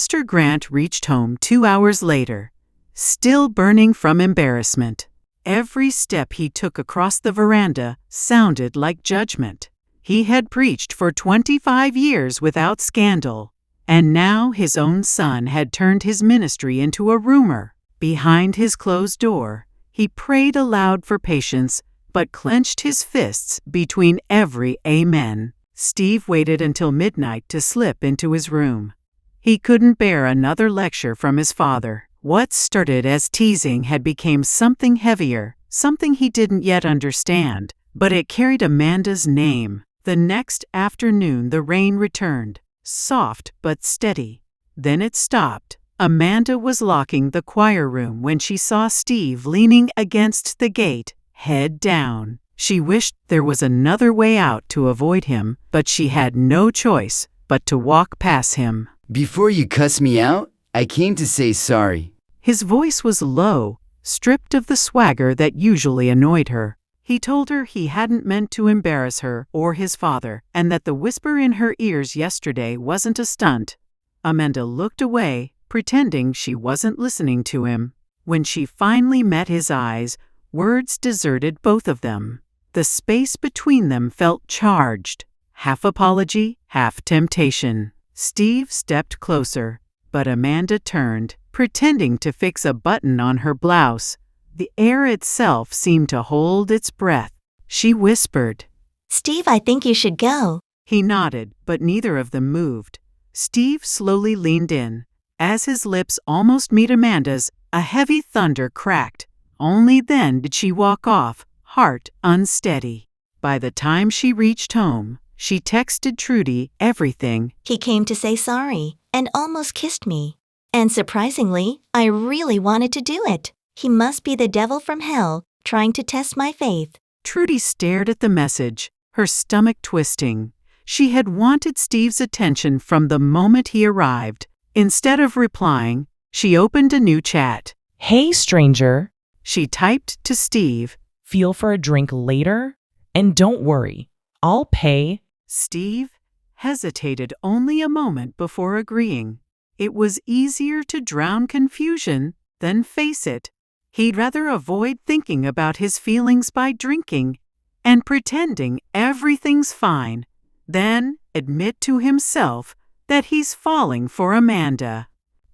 Pastor Grant reached home 2 hours later, still burning from embarrassment. Every step he took across the veranda sounded like judgment. He had preached for 25 years without scandal, and now his own son had turned his ministry into a rumor. Behind his closed door, he prayed aloud for patience, but clenched his fists between every amen. Steve waited until midnight to slip into his room. He couldn't bear another lecture from his father. What started as teasing had become something heavier, something he didn't yet understand, but it carried Amanda's name. The next afternoon the rain returned, soft but steady. Then it stopped. Amanda was locking the choir room when she saw Steve leaning against the gate, head down. She wished there was another way out to avoid him, but she had no choice but to walk past him. "Before you cuss me out, I came to say sorry." His voice was low, stripped of the swagger that usually annoyed her. He told her he hadn't meant to embarrass her or his father, and that the whisper in her ears yesterday wasn't a stunt. Amanda looked away, pretending she wasn't listening to him. When she finally met his eyes, words deserted both of them. The space between them felt charged, half apology, half temptation. Steve stepped closer, but Amanda turned, pretending to fix a button on her blouse. The air itself seemed to hold its breath. She whispered, "Steve, I think you should go." He nodded, but neither of them moved. Steve slowly leaned in. As his lips almost met Amanda's, a heavy thunder cracked. Only then did she walk off, heart unsteady. By the time she reached home, she texted Trudy everything. "He came to say sorry and almost kissed me. And surprisingly, I really wanted to do it. He must be the devil from hell, trying to test my faith." Trudy stared at the message, her stomach twisting. She had wanted Steve's attention from the moment he arrived. Instead of replying, she opened a new chat. "Hey, stranger," she typed to Steve. "Feel for a drink later? And don't worry, I'll pay." Steve hesitated only a moment before agreeing. It was easier to drown confusion than face it. He'd rather avoid thinking about his feelings by drinking and pretending everything's fine than admit to himself that he's falling for Amanda.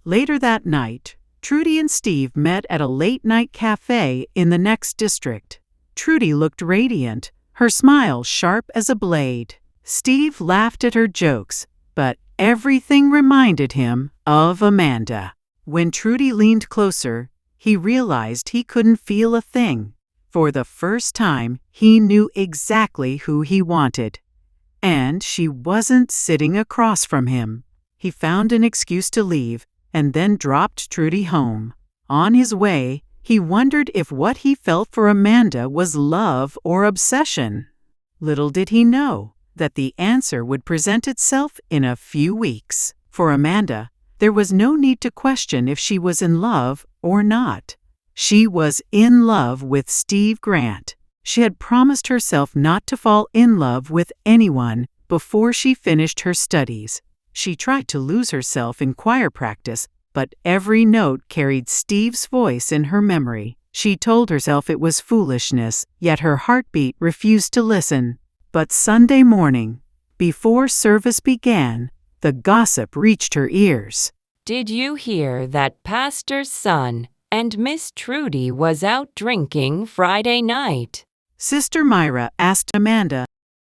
Later that night, Trudy and Steve met at a late-night cafe in the next district. Trudy looked radiant, her smile sharp as a blade. Steve laughed at her jokes, but everything reminded him of Amanda. When Trudy leaned closer, he realized he couldn't feel a thing. For the first time, he knew exactly who he wanted. And she wasn't sitting across from him. He found an excuse to leave and then dropped Trudy home. On his way, he wondered if what he felt for Amanda was love or obsession. Little did he know that the answer would present itself in a few weeks. For Amanda, there was no need to question if she was in love or not. She was in love with Steve Grant. She had promised herself not to fall in love with anyone before she finished her studies. She tried to lose herself in choir practice, but every note carried Steve's voice in her memory. She told herself it was foolishness, yet her heartbeat refused to listen. But Sunday morning, before service began, the gossip reached her ears. "Did you hear that Pastor's son and Miss Trudy was out drinking Friday night?" Sister Myra asked Amanda.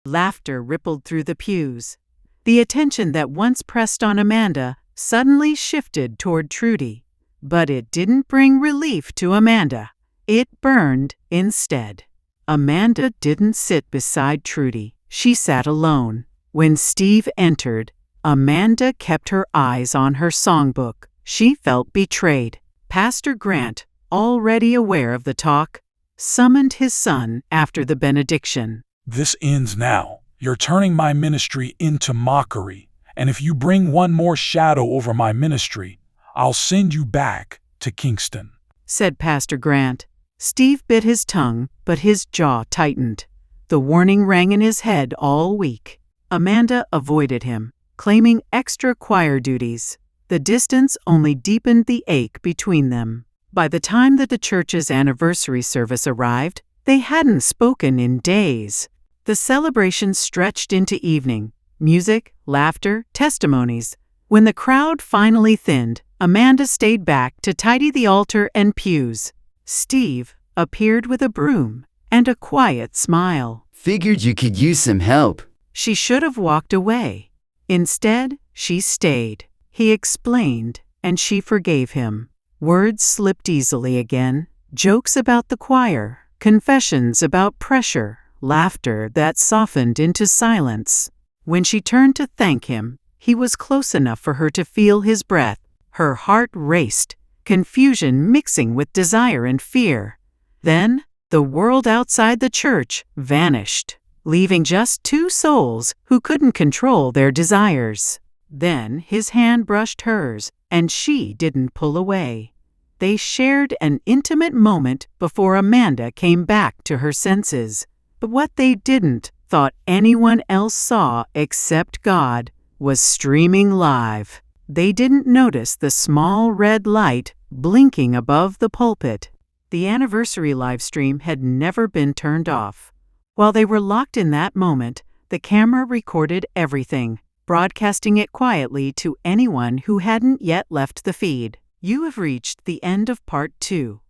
Laughter rippled through the pews. The attention that once pressed on Amanda suddenly shifted toward Trudy. But it didn't bring relief to Amanda. It burned instead. Amanda didn't sit beside Trudy. She sat alone. When Steve entered, Amanda kept her eyes on her songbook. She felt betrayed. Pastor Grant, already aware of the talk, summoned his son after the benediction. "This ends now. You're turning my ministry into mockery, and if you bring one more shadow over my ministry, I'll send you back to Kingston," said Pastor Grant. Steve bit his tongue, but his jaw tightened. The warning rang in his head all week. Amanda avoided him, claiming extra choir duties. The distance only deepened the ache between them. By the time that the church's anniversary service arrived, they hadn't spoken in days. The celebration stretched into evening. Music, laughter, testimonies. When the crowd finally thinned, Amanda stayed back to tidy the altar and pews. Steve appeared with a broom and a quiet smile. Figured you could use some help. She should have walked away. Instead, she stayed. He explained, and she forgave him. Words slipped easily again. Jokes about the choir, confessions about pressure, laughter that softened into silence. When she turned to thank him, he was close enough for her to feel his breath. Her heart raced, confusion mixing with desire and fear. Then, the world outside the church vanished, leaving just two souls who couldn't control their desires. Then his hand brushed hers, and she didn't pull away. They shared an intimate moment before Amanda came back to her senses. But what they didn't thought anyone else saw except God was streaming live. They didn't notice the small red light blinking above the pulpit. The anniversary live stream had never been turned off. While they were locked in that moment, the camera recorded everything, broadcasting it quietly to anyone who hadn't yet left the feed. You have reached the end of part 2.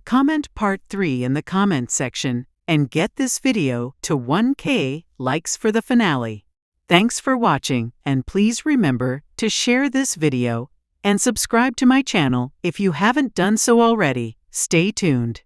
Comment part 3 in the comment section and get this video to 1K likes for the finale. Thanks for watching, and please remember to share this video and subscribe to my channel if you haven't done so already. Stay tuned.